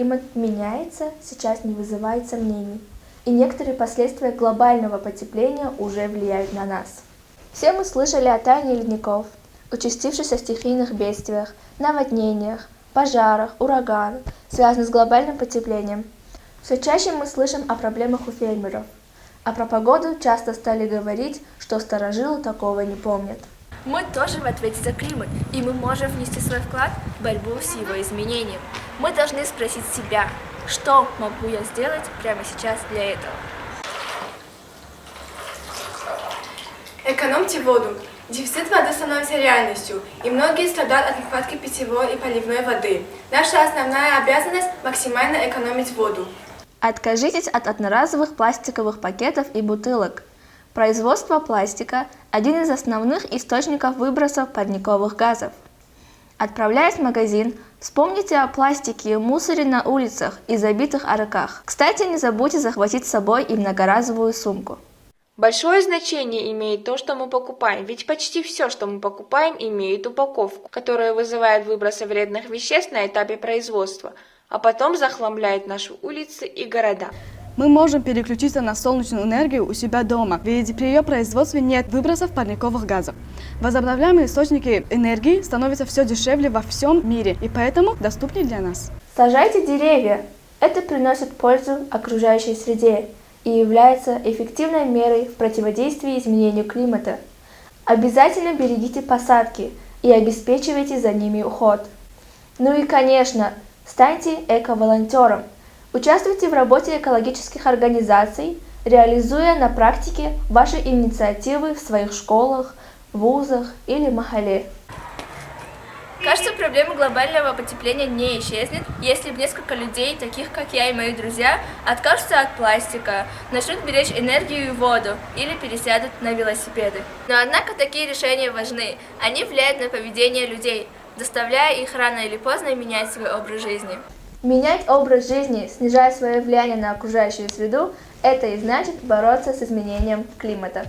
климат меняется, сейчас не вызывает сомнений, и некоторые последствия глобального потепления уже влияют на нас. Все мы слышали о таянии ледников, участившихся стихийных бедствиях, наводнениях, пожарах, ураганах, связанных с глобальным потеплением. Все чаще мы слышим о проблемах у фермеров, а про погоду часто стали говорить, что старожилы такого не помнят. Мы тоже в ответе за климат, и мы можем внести свой вклад в борьбу с его изменением. Мы должны спросить себя, что могу я сделать прямо сейчас для этого. Экономьте воду. Дефицит воды становится реальностью, и многие страдают от нехватки питьевой и поливной воды. Наша основная обязанность – максимально экономить воду. Откажитесь от одноразовых пластиковых пакетов и бутылок. Производство пластика – один из основных источников выбросов парниковых газов. Отправляясь в магазин, вспомните о пластике и мусоре на улицах и забитых арках. Кстати, не забудьте захватить с собой и многоразовую сумку. Большое значение имеет то, что мы покупаем, ведь почти все, что мы покупаем, имеет упаковку, которая вызывает выбросы вредных веществ на этапе производства, а потом захламляет наши улицы и города. Мы можем переключиться на солнечную энергию у себя дома, ведь при ее производстве нет выбросов парниковых газов. Возобновляемые источники энергии становятся все дешевле во всем мире и поэтому доступнее для нас. Сажайте деревья. Это приносит пользу окружающей среде и является эффективной мерой в противодействии изменению климата. Обязательно берегите посадки и обеспечивайте за ними уход. Ну и, конечно, станьте эко-волонтером. Участвуйте в работе экологических организаций, реализуя на практике ваши инициативы в своих школах, вузах или махалле. Кажется, проблема глобального потепления не исчезнет, если несколько людей, таких как я и мои друзья, откажутся от пластика, начнут беречь энергию и воду или пересядут на велосипеды. Но однако такие решения важны. Они влияют на поведение людей, заставляя их рано или поздно менять свой образ жизни. Менять образ жизни, снижая свое влияние на окружающую среду, это и значит бороться с изменением климата.